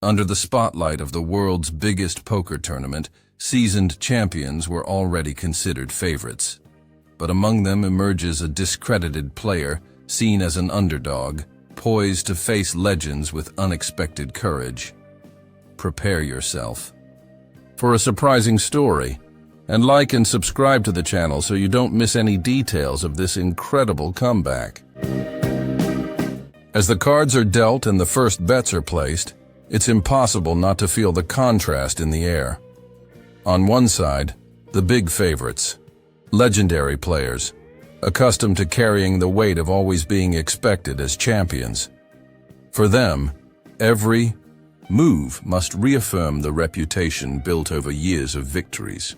Under the spotlight of the world's biggest poker tournament, seasoned champions were already considered favorites. But among them emerges a discredited player, seen as an underdog, poised to face legends with unexpected courage. Prepare yourself for a surprising story, and like and subscribe to the channel so you don't miss any details of this incredible comeback. As the cards are dealt and the first bets are placed, it's impossible not to feel the contrast in the air. On one side, the big favorites, legendary players, accustomed to carrying the weight of always being expected as champions. For them, every move must reaffirm the reputation built over years of victories.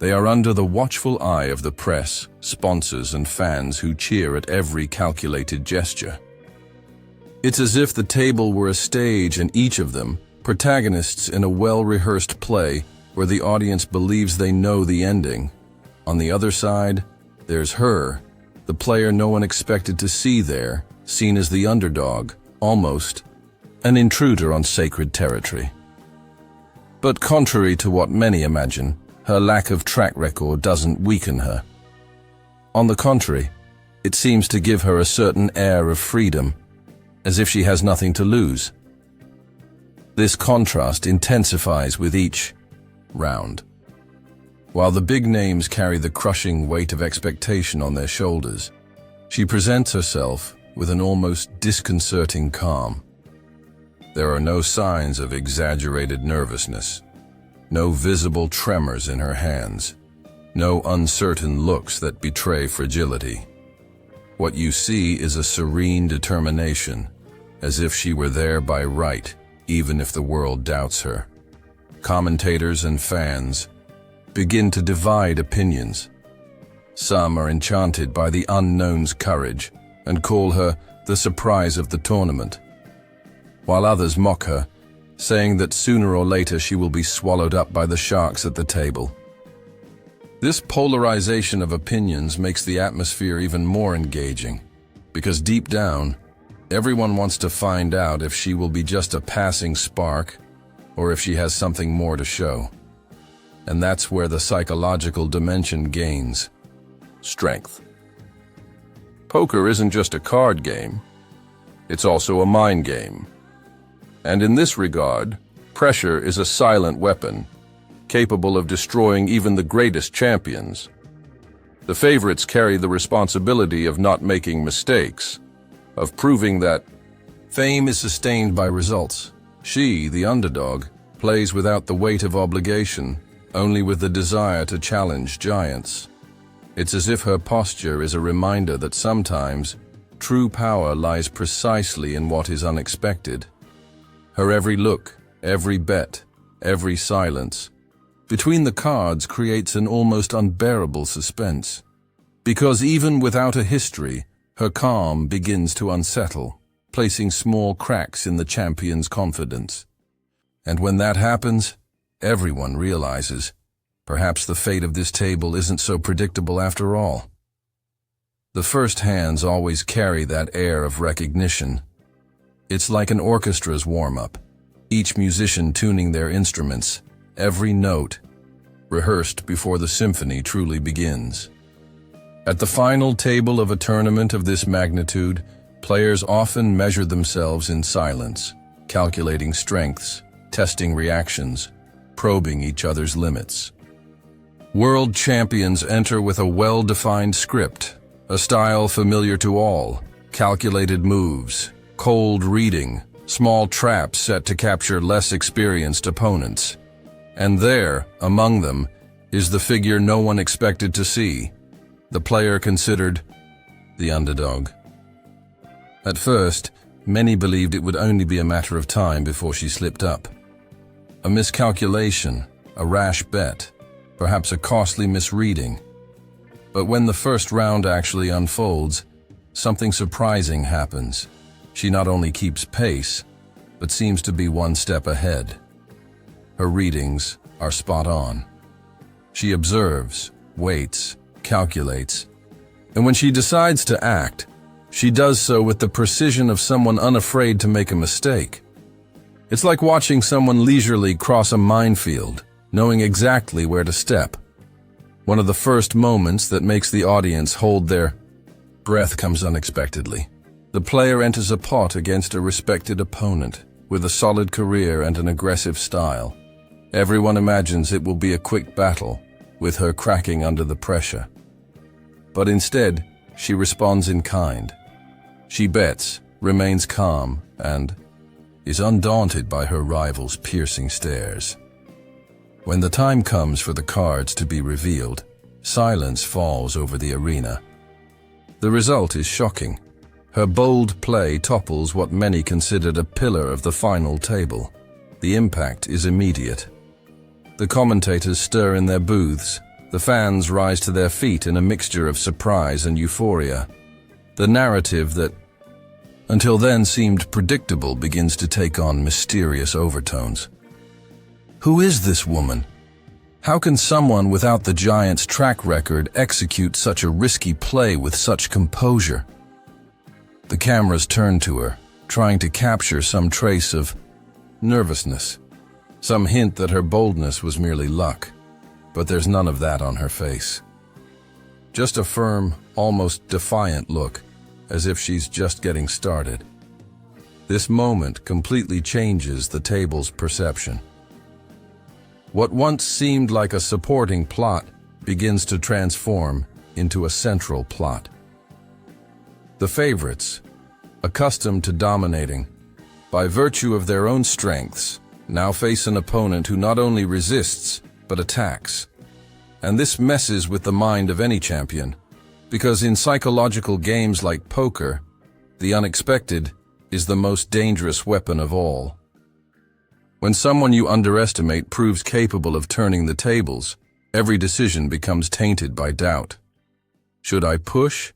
They are under the watchful eye of the press, sponsors, and fans who cheer at every calculated gesture. It's as if the table were a stage and each of them, protagonists in a well-rehearsed play where the audience believes they know the ending. On the other side, there's her, the player no one expected to see there, seen as the underdog, almost an intruder on sacred territory. But contrary to what many imagine, her lack of track record doesn't weaken her. On the contrary, it seems to give her a certain air of freedom, as if she has nothing to lose. This contrast intensifies with each round. While the big names carry the crushing weight of expectation on their shoulders, she presents herself with an almost disconcerting calm. There are no signs of exaggerated nervousness, no visible tremors in her hands, no uncertain looks that betray fragility. What you see is a serene determination, as if she were there by right, even if the world doubts her. Commentators and fans begin to divide opinions. Some are enchanted by the unknown's courage and call her the surprise of the tournament, while others mock her, saying that sooner or later she will be swallowed up by the sharks at the table. This polarization of opinions makes the atmosphere even more engaging, because deep down, everyone wants to find out if she will be just a passing spark or if she has something more to show. And that's where the psychological dimension gains strength. Poker isn't just a card game, it's also a mind game. And in this regard, pressure is a silent weapon, capable of destroying even the greatest champions. The favorites carry the responsibility of not making mistakes, of proving that fame is sustained by results. She, the underdog, plays without the weight of obligation, only with the desire to challenge giants. It's as if her posture is a reminder that sometimes true power lies precisely in what is unexpected. Her every look, every bet, every silence between the cards creates an almost unbearable suspense, because even without a history, her calm begins to unsettle, placing small cracks in the champion's confidence. And when that happens, everyone realizes, perhaps the fate of this table isn't so predictable after all. The first hands always carry that air of recognition. It's like an orchestra's warm-up, each musician tuning their instruments, every note rehearsed before the symphony truly begins. At the final table of a tournament of this magnitude, players often measure themselves in silence, calculating strengths, testing reactions, probing each other's limits. World champions enter with a well-defined script, a style familiar to all, calculated moves, cold reading, small traps set to capture less experienced opponents. And there, among them, is the figure no one expected to see, the player considered the underdog. At first, many believed it would only be a matter of time before she slipped up. A miscalculation, a rash bet, perhaps a costly misreading. But when the first round actually unfolds, something surprising happens. She not only keeps pace, but seems to be one step ahead. Her readings are spot on. She observes, waits, calculates, and when she decides to act, she does so with the precision of someone unafraid to make a mistake. It's like watching someone leisurely cross a minefield, knowing exactly where to step. One of the first moments that makes the audience hold their breath comes unexpectedly. The player enters a pot against a respected opponent, with a solid career and an aggressive style. Everyone imagines it will be a quick battle, with her cracking under the pressure. But instead, she responds in kind. She bets, remains calm, and is undaunted by her rival's piercing stares. When the time comes for the cards to be revealed, silence falls over the arena. The result is shocking. Her bold play topples what many considered a pillar of the final table. The impact is immediate. The commentators stir in their booths. The fans rise to their feet in a mixture of surprise and euphoria. The narrative that, until then, seemed predictable begins to take on mysterious overtones. Who is this woman? How can someone without the giant's track record execute such a risky play with such composure? The cameras turn to her, trying to capture some trace of nervousness, some hint that her boldness was merely luck. But there's none of that on her face. Just a firm, almost defiant look, as if she's just getting started. This moment completely changes the table's perception. What once seemed like a supporting plot begins to transform into a central plot. The favorites, accustomed to dominating, by virtue of their own strengths, now face an opponent who not only resists, but attacks. And this messes with the mind of any champion, because in psychological games like poker, the unexpected is the most dangerous weapon of all. When someone you underestimate proves capable of turning the tables, every decision becomes tainted by doubt. Should I push?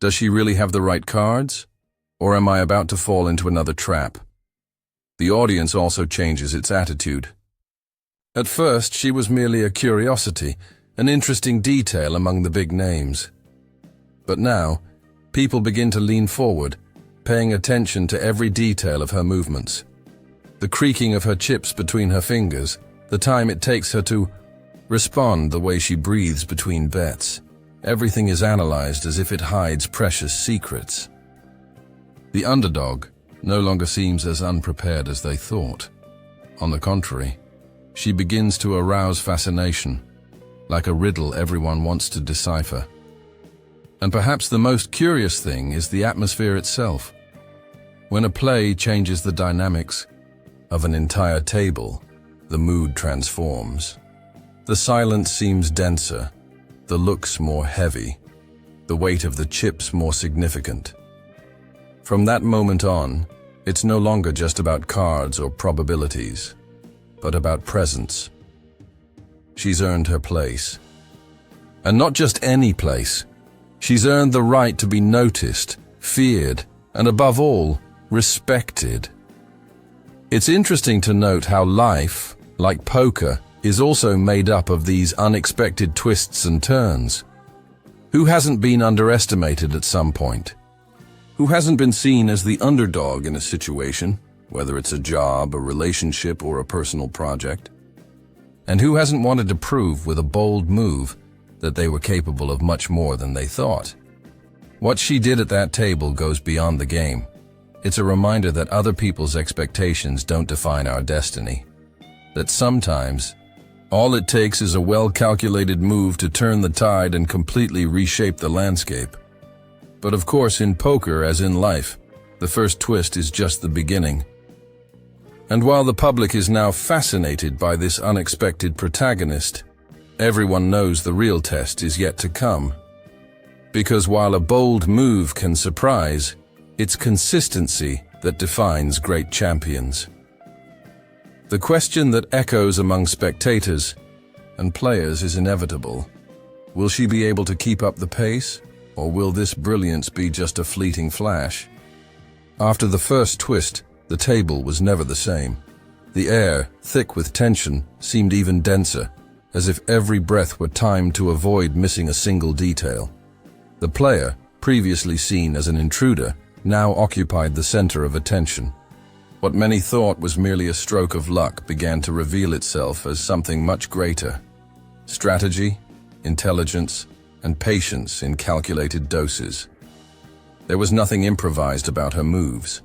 Does she really have the right cards? Or am I about to fall into another trap? The audience also changes its attitude. At first, she was merely a curiosity, an interesting detail among the big names. But now, people begin to lean forward, paying attention to every detail of her movements. The creaking of her chips between her fingers, the time it takes her to respond, the way she breathes between bets. Everything is analyzed as if it hides precious secrets. The underdog no longer seems as unprepared as they thought. On the contrary, she begins to arouse fascination, like a riddle everyone wants to decipher. And perhaps the most curious thing is the atmosphere itself. When a play changes the dynamics of an entire table, the mood transforms. The silence seems denser, the looks more heavy, the weight of the chips more significant. From that moment on, it's no longer just about cards or probabilities, but about presence. She's earned her place. And not just any place. She's earned the right to be noticed, feared, and above all, respected. It's interesting to note how life, like poker, is also made up of these unexpected twists and turns. Who hasn't been underestimated at some point? Who hasn't been seen as the underdog in a situation, whether it's a job, a relationship, or a personal project? And who hasn't wanted to prove with a bold move that they were capable of much more than they thought? What she did at that table goes beyond the game. It's a reminder that other people's expectations don't define our destiny. That sometimes, all it takes is a well-calculated move to turn the tide and completely reshape the landscape. But of course, in poker, as in life, the first twist is just the beginning. And while the public is now fascinated by this unexpected protagonist, everyone knows the real test is yet to come. Because while a bold move can surprise, it's consistency that defines great champions. The question that echoes among spectators and players is inevitable. Will she be able to keep up the pace, or will this brilliance be just a fleeting flash? After the first twist, the table was never the same. The air, thick with tension, seemed even denser, as if every breath were timed to avoid missing a single detail. The player, previously seen as an intruder, now occupied the center of attention. What many thought was merely a stroke of luck began to reveal itself as something much greater. Strategy, intelligence, and patience in calculated doses. There was nothing improvised about her moves.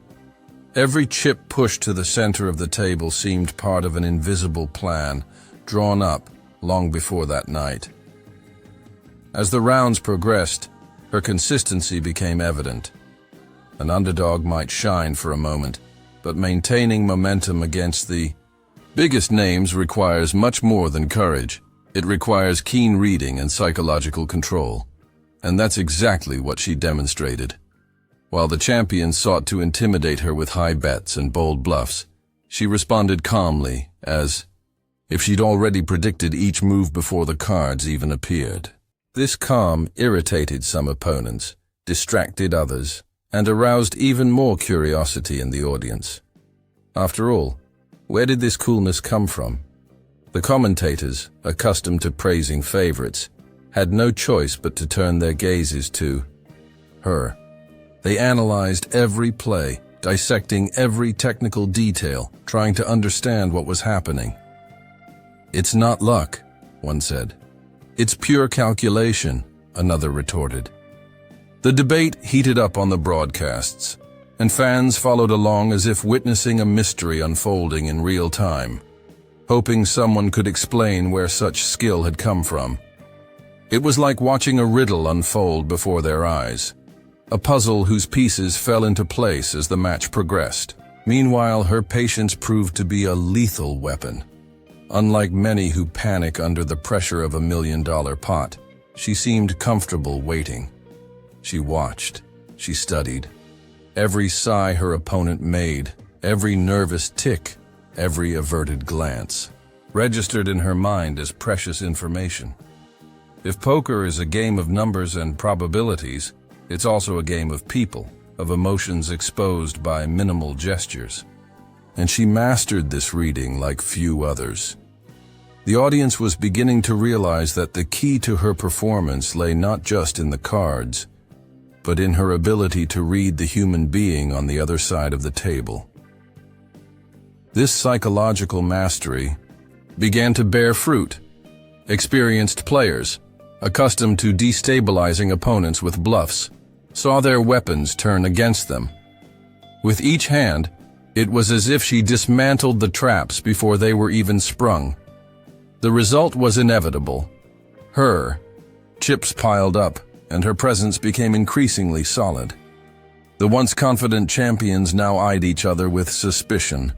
Every chip pushed to the center of the table seemed part of an invisible plan, drawn up long before that night. As the rounds progressed, her consistency became evident. An underdog might shine for a moment, but maintaining momentum against the biggest names requires much more than courage. It requires keen reading and psychological control. And that's exactly what she demonstrated. While the champion sought to intimidate her with high bets and bold bluffs, she responded calmly, as if she'd already predicted each move before the cards even appeared. This calm irritated some opponents, distracted others, and aroused even more curiosity in the audience. After all, where did this coolness come from? The commentators, accustomed to praising favorites, had no choice but to turn their gazes to her. They analyzed every play, dissecting every technical detail, trying to understand what was happening. "It's not luck," one said. "It's pure calculation," another retorted. The debate heated up on the broadcasts, and fans followed along as if witnessing a mystery unfolding in real time, hoping someone could explain where such skill had come from. It was like watching a riddle unfold before their eyes, a puzzle whose pieces fell into place as the match progressed. Meanwhile, her patience proved to be a lethal weapon. Unlike many who panic under the pressure of $1 million pot, she seemed comfortable waiting. She watched, she studied. Every sigh her opponent made, every nervous tick, every averted glance, registered in her mind as precious information. If poker is a game of numbers and probabilities, it's also a game of people, of emotions exposed by minimal gestures. And she mastered this reading like few others. The audience was beginning to realize that the key to her performance lay not just in the cards, but in her ability to read the human being on the other side of the table. This psychological mastery began to bear fruit. Experienced players, accustomed to destabilizing opponents with bluffs, saw their weapons turn against them. With each hand, it was as if she dismantled the traps before they were even sprung. The result was inevitable. Her chips piled up, and her presence became increasingly solid. The once confident champions now eyed each other with suspicion.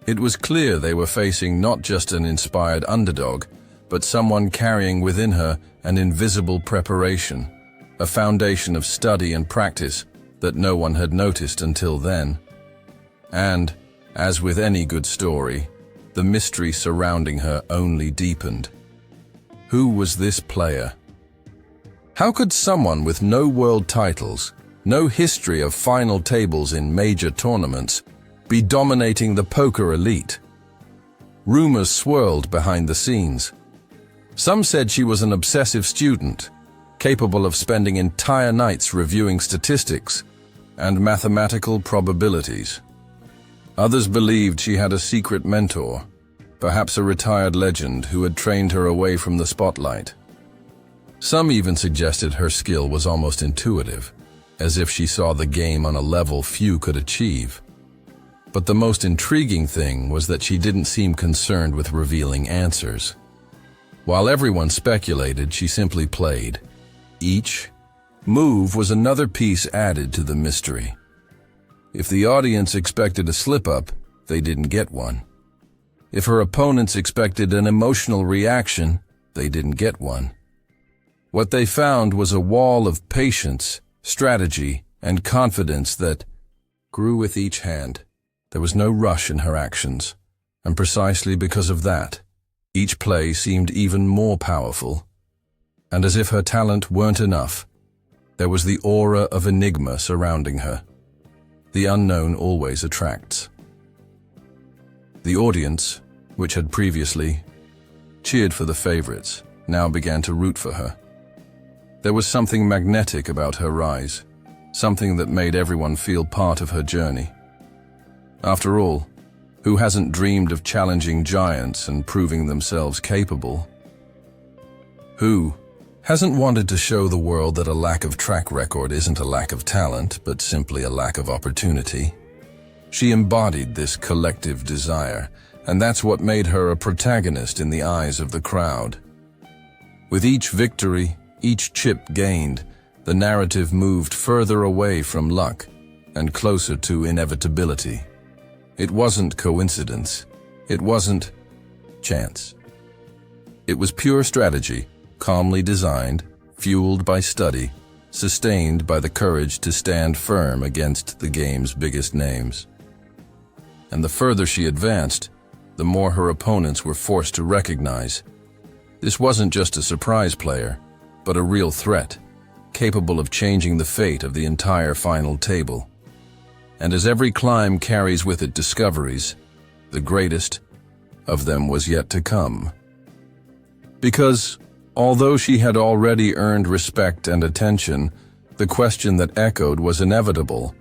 It was clear they were facing not just an inspired underdog, but someone carrying within her an invisible preparation, a foundation of study and practice that no one had noticed until then. And, as with any good story, the mystery surrounding her only deepened. Who was this player? How could someone with no world titles, no history of final tables in major tournaments, be dominating the poker elite? Rumors swirled behind the scenes. Some said she was an obsessive student, capable of spending entire nights reviewing statistics and mathematical probabilities. Others believed she had a secret mentor, perhaps a retired legend who had trained her away from the spotlight. Some even suggested her skill was almost intuitive, as if she saw the game on a level few could achieve. But the most intriguing thing was that she didn't seem concerned with revealing answers. While everyone speculated, she simply played. Each move was another piece added to the mystery. If the audience expected a slip-up, they didn't get one. If her opponents expected an emotional reaction, they didn't get one. What they found was a wall of patience, strategy, and confidence that grew with each hand. There was no rush in her actions, and precisely because of that, each play seemed even more powerful. And as if her talent weren't enough, there was the aura of enigma surrounding her. The unknown always attracts. The audience, which had previously cheered for the favorites, now began to root for her. There was something magnetic about her rise, something that made everyone feel part of her journey. After all, who hasn't dreamed of challenging giants and proving themselves capable? Who hasn't wanted to show the world that a lack of track record isn't a lack of talent, but simply a lack of opportunity? She embodied this collective desire, and that's what made her a protagonist in the eyes of the crowd. With each victory, each chip gained, the narrative moved further away from luck and closer to inevitability. It wasn't coincidence. It wasn't chance. It was pure strategy, calmly designed, fueled by study, sustained by the courage to stand firm against the game's biggest names. And the further she advanced, the more her opponents were forced to recognize this wasn't just a surprise player, but a real threat, capable of changing the fate of the entire final table. And as every climb carries with it discoveries, the greatest of them was yet to come. Because, although she had already earned respect and attention, the question that echoed was inevitable.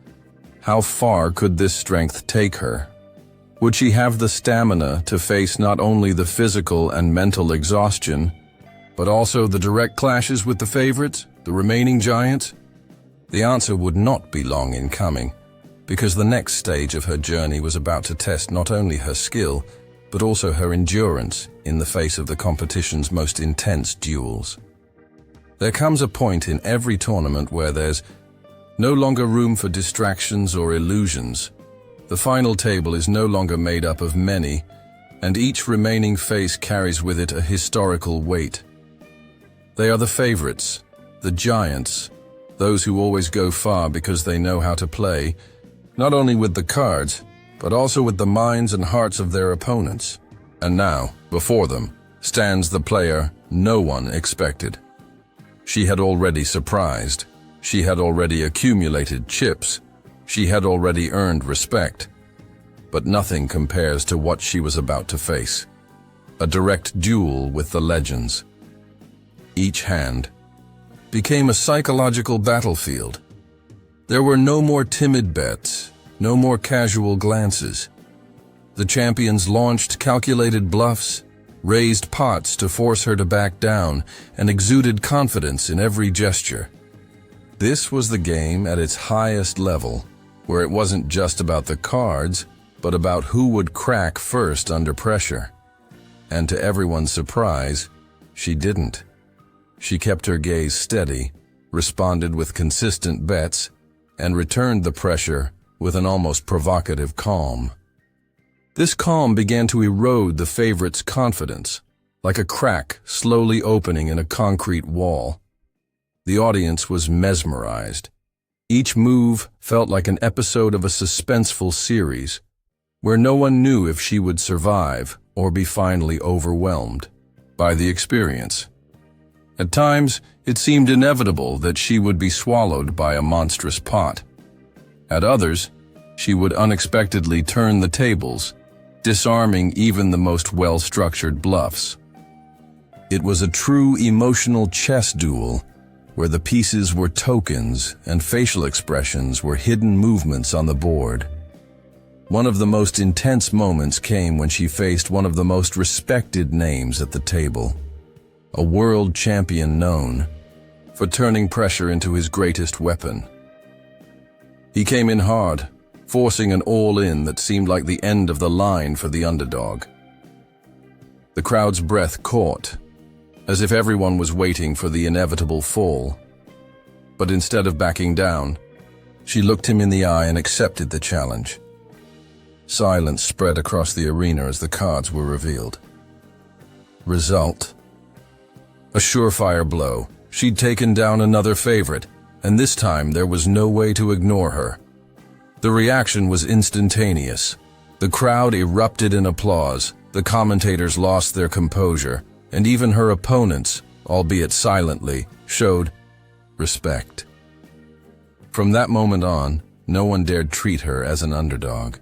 How far could this strength take her? Would she have the stamina to face not only the physical and mental exhaustion, but also the direct clashes with the favorites, the remaining giants? The answer would not be long in coming, because the next stage of her journey was about to test not only her skill, but also her endurance in the face of the competition's most intense duels. There comes a point in every tournament where there's no longer room for distractions or illusions. The final table is no longer made up of many, and each remaining face carries with it a historical weight. They are the favorites, the giants, those who always go far because they know how to play, not only with the cards, but also with the minds and hearts of their opponents. And now, before them, stands the player no one expected. She had already surprised. She had already accumulated chips. She had already earned respect. But nothing compares to what she was about to face. A direct duel with the legends. Each hand became a psychological battlefield. There were no more timid bets, no more casual glances. The champions launched calculated bluffs, raised pots to force her to back down, and exuded confidence in every gesture. This was the game at its highest level, where it wasn't just about the cards, but about who would crack first under pressure. And to everyone's surprise, she didn't. She kept her gaze steady, responded with consistent bets, and returned the pressure with an almost provocative calm. This calm began to erode the favorite's confidence, like a crack slowly opening in a concrete wall. The audience was mesmerized. Each move felt like an episode of a suspenseful series, where no one knew if she would survive or be finally overwhelmed by the experience. At times, it seemed inevitable that she would be swallowed by a monstrous pot. At others, she would unexpectedly turn the tables, disarming even the most well-structured bluffs. It was a true emotional chess duel, where the pieces were tokens and facial expressions were hidden movements on the board. One of the most intense moments came when she faced one of the most respected names at the table, a world champion known for turning pressure into his greatest weapon. He came in hard, forcing an all-in that seemed like the end of the line for the underdog. The crowd's breath caught, as if everyone was waiting for the inevitable fall. But instead of backing down, she looked him in the eye and accepted the challenge. Silence spread across the arena as the cards were revealed. Result: a surefire blow. She'd taken down another favorite, and this time there was no way to ignore her. The reaction was instantaneous. The crowd erupted in applause, the commentators lost their composure, and even her opponents, albeit silently, showed respect. From that moment on, no one dared treat her as an underdog.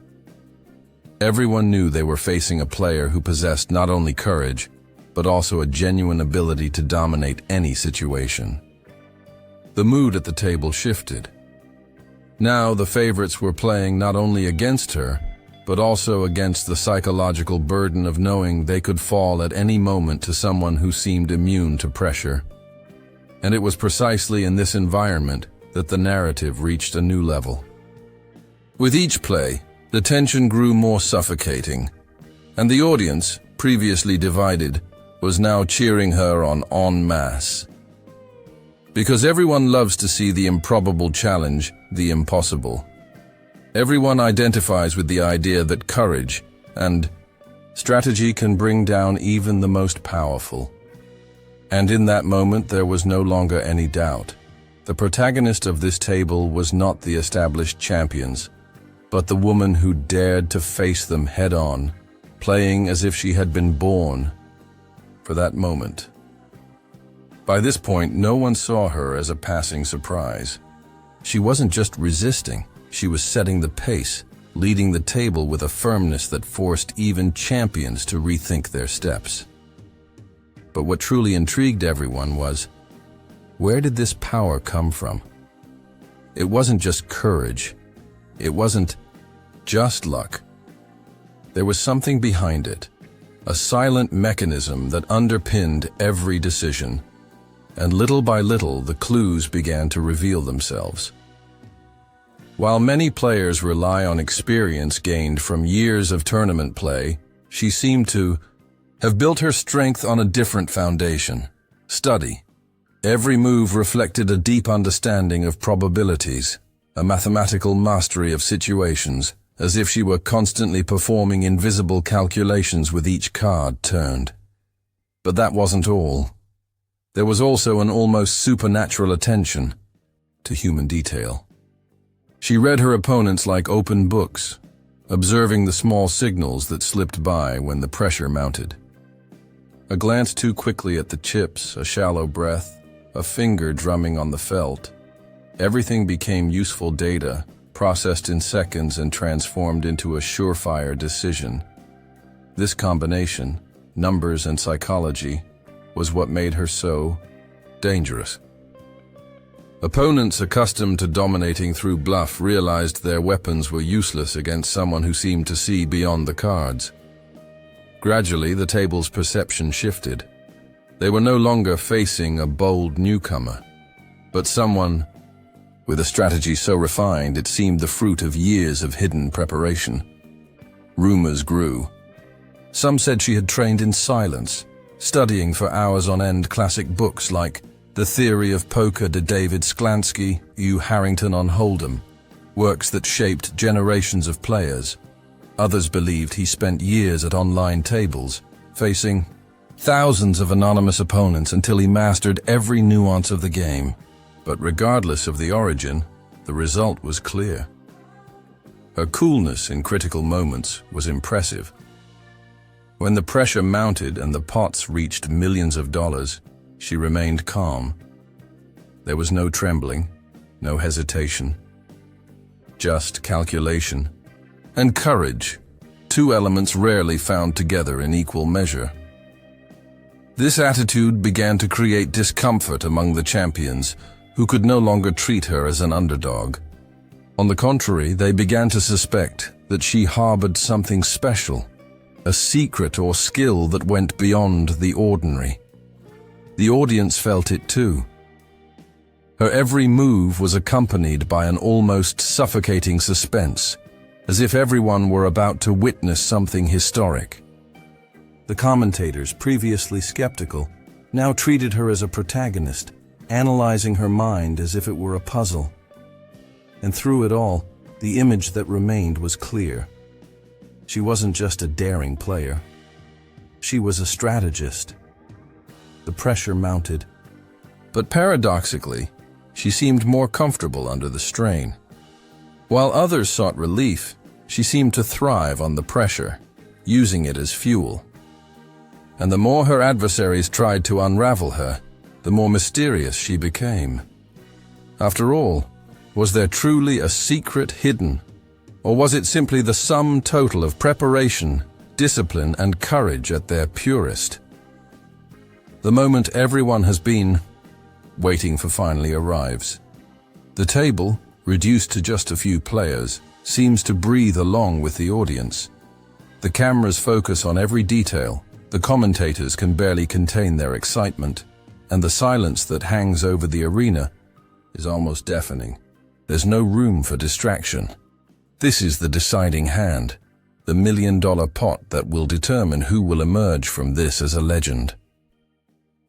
Everyone knew they were facing a player who possessed not only courage, but also a genuine ability to dominate any situation. The mood at the table shifted. Now the favorites were playing not only against her, but also against the psychological burden of knowing they could fall at any moment to someone who seemed immune to pressure. And it was precisely in this environment that the narrative reached a new level. With each play, the tension grew more suffocating, and the audience, previously divided, was now cheering her on en masse. Because everyone loves to see the improbable challenge the impossible. Everyone identifies with the idea that courage and strategy can bring down even the most powerful. And in that moment there was no longer any doubt. The protagonist of this table was not the established champions, but the woman who dared to face them head-on, playing as if she had been born for that moment. By this point, no one saw her as a passing surprise. She wasn't just resisting, she was setting the pace, leading the table with a firmness that forced even champions to rethink their steps. But what truly intrigued everyone was, where did this power come from? It wasn't just courage. It wasn't just luck. There was something behind it, a silent mechanism that underpinned every decision. And little by little, the clues began to reveal themselves. While many players rely on experience gained from years of tournament play, she seemed to have built her strength on a different foundation: study. Every move reflected a deep understanding of probabilities, a mathematical mastery of situations, as if she were constantly performing invisible calculations with each card turned. But that wasn't all. There was also an almost supernatural attention to human detail. She read her opponents like open books, observing the small signals that slipped by when the pressure mounted. A glance too quickly at the chips, a shallow breath, a finger drumming on the felt. Everything became useful data, processed in seconds and transformed into a surefire decision. This combination, numbers and psychology, was what made her so dangerous. Opponents accustomed to dominating through bluff realized their weapons were useless against someone who seemed to see beyond the cards. Gradually, the table's perception shifted. They were no longer facing a bold newcomer, but someone with a strategy so refined it seemed the fruit of years of hidden preparation. Rumors grew. Some said she had trained in silence, studying for hours on end classic books like The Theory of Poker de David Sklansky, U. Harrington on Hold'em, works that shaped generations of players. Others believed he spent years at online tables, facing thousands of anonymous opponents until he mastered every nuance of the game. But regardless of the origin, the result was clear. Her coolness in critical moments was impressive. When the pressure mounted and the pots reached millions of dollars, she remained calm. There was no trembling, no hesitation, just calculation and courage, two elements rarely found together in equal measure. This attitude began to create discomfort among the champions, who could no longer treat her as an underdog. On the contrary, they began to suspect that she harbored something special, a secret or skill that went beyond the ordinary. The audience felt it too. Her every move was accompanied by an almost suffocating suspense, as if everyone were about to witness something historic. The commentators, previously skeptical, now treated her as a protagonist, analyzing her mind as if it were a puzzle. And through it all, the image that remained was clear. She wasn't just a daring player. She was a strategist. The pressure mounted. But paradoxically, she seemed more comfortable under the strain. While others sought relief, she seemed to thrive on the pressure, using it as fuel. And the more her adversaries tried to unravel her, the more mysterious she became. After all, was there truly a secret hidden? Or was it simply the sum total of preparation, discipline, and courage at their purest? The moment everyone has been waiting for finally arrives. The table, reduced to just a few players, seems to breathe along with the audience. The cameras focus on every detail, the commentators can barely contain their excitement, and the silence that hangs over the arena is almost deafening. There's no room for distraction. This is the deciding hand, the million-dollar pot that will determine who will emerge from this as a legend.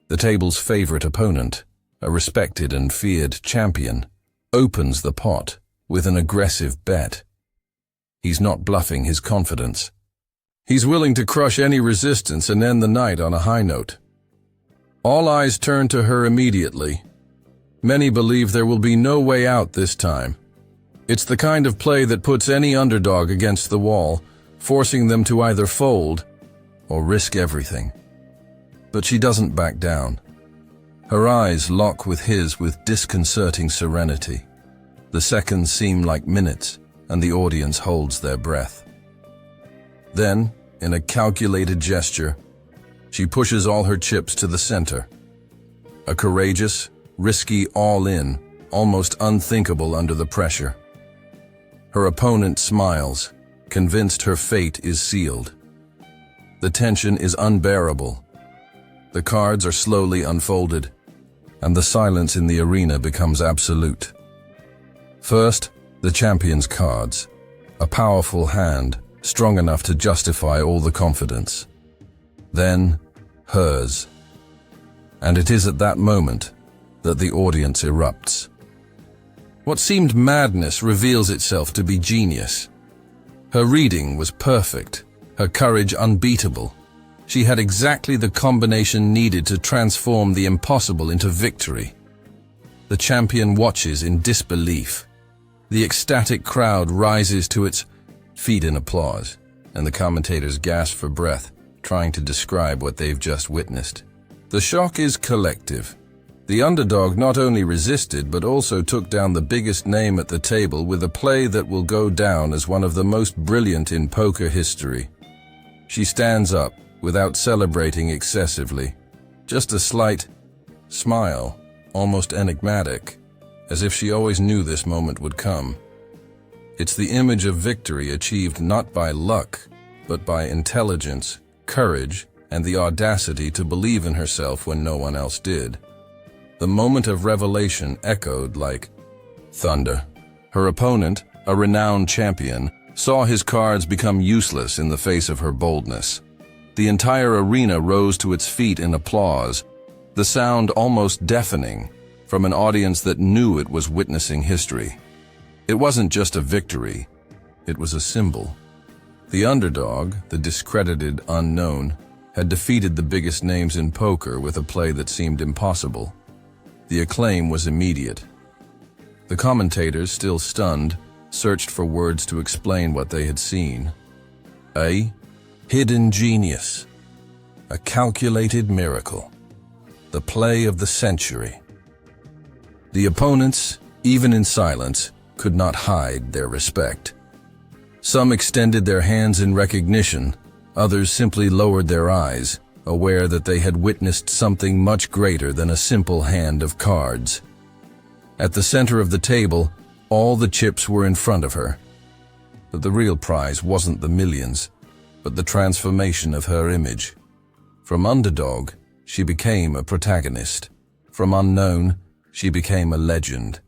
The table's favorite opponent, a respected and feared champion, opens the pot with an aggressive bet. He's not bluffing his confidence. He's willing to crush any resistance and end the night on a high note. All eyes turn to her immediately. Many believe there will be no way out this time. It's the kind of play that puts any underdog against the wall, forcing them to either fold or risk everything. But she doesn't back down. Her eyes lock with his with disconcerting serenity. The seconds seem like minutes, and the audience holds their breath. Then, in a calculated gesture, she pushes all her chips to the center. A courageous, risky all-in, almost unthinkable under the pressure. Her opponent smiles, convinced her fate is sealed. The tension is unbearable. The cards are slowly unfolded, and the silence in the arena becomes absolute. First, the champion's cards, a powerful hand, strong enough to justify all the confidence. Then, hers. And it is at that moment that the audience erupts. What seemed madness reveals itself to be genius. Her reading was perfect, her courage unbeatable. She had exactly the combination needed to transform the impossible into victory. The champion watches in disbelief. The ecstatic crowd rises to its feet in applause, and the commentators gasp for breath, trying to describe what they've just witnessed. The shock is collective. The underdog not only resisted but also took down the biggest name at the table with a play that will go down as one of the most brilliant in poker history. She stands up without celebrating excessively, just a slight smile, almost enigmatic, as if she always knew this moment would come. It's the image of victory achieved not by luck, but by intelligence, courage, and the audacity to believe in herself when no one else did. The moment of revelation echoed like thunder. Her opponent, a renowned champion, saw his cards become useless in the face of her boldness. The entire arena rose to its feet in applause, the sound almost deafening, from an audience that knew it was witnessing history. It wasn't just a victory, it was a symbol. The underdog, the discredited unknown, had defeated the biggest names in poker with a play that seemed impossible. The acclaim was immediate. The commentators, still stunned, searched for words to explain what they had seen. A hidden genius. A calculated miracle. The play of the century. The opponents, even in silence, could not hide their respect. Some extended their hands in recognition, others simply lowered their eyes, aware that they had witnessed something much greater than a simple hand of cards. At the center of the table, all the chips were in front of her. But the real prize wasn't the millions, but the transformation of her image. From underdog, she became a protagonist. From unknown, she became a legend.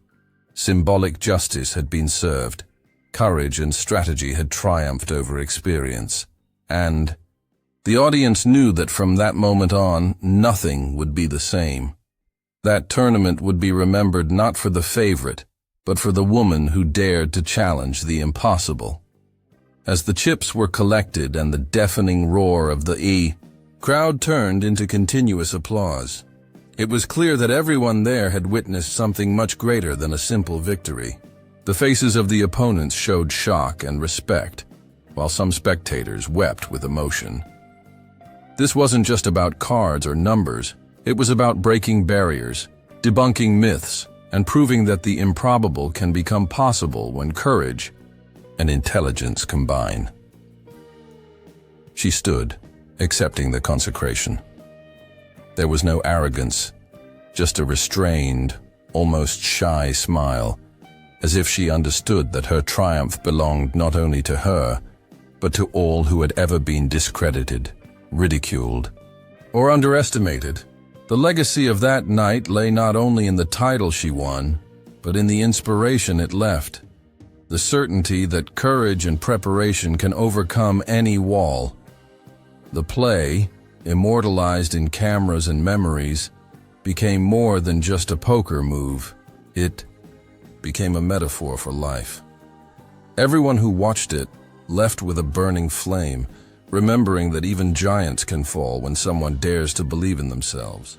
Symbolic justice had been served. Courage and strategy had triumphed over experience. And the audience knew that from that moment on, nothing would be the same. That tournament would be remembered not for the favorite, but for the woman who dared to challenge the impossible. As the chips were collected and the deafening roar of the crowd turned into continuous applause, it was clear that everyone there had witnessed something much greater than a simple victory. The faces of the opponents showed shock and respect, while some spectators wept with emotion. This wasn't just about cards or numbers. It was about breaking barriers, debunking myths, and proving that the improbable can become possible when courage and intelligence combine. She stood, accepting the consecration. There was no arrogance, just a restrained, almost shy smile, as if she understood that her triumph belonged not only to her, but to all who had ever been discredited, ridiculed, or underestimated. The legacy of that night lay not only in the title she won, but in the inspiration it left. The certainty that courage and preparation can overcome any wall. The play, immortalized in cameras and memories, became more than just a poker move. It became a metaphor for life. Everyone who watched it left with a burning flame, remembering that even giants can fall when someone dares to believe in themselves.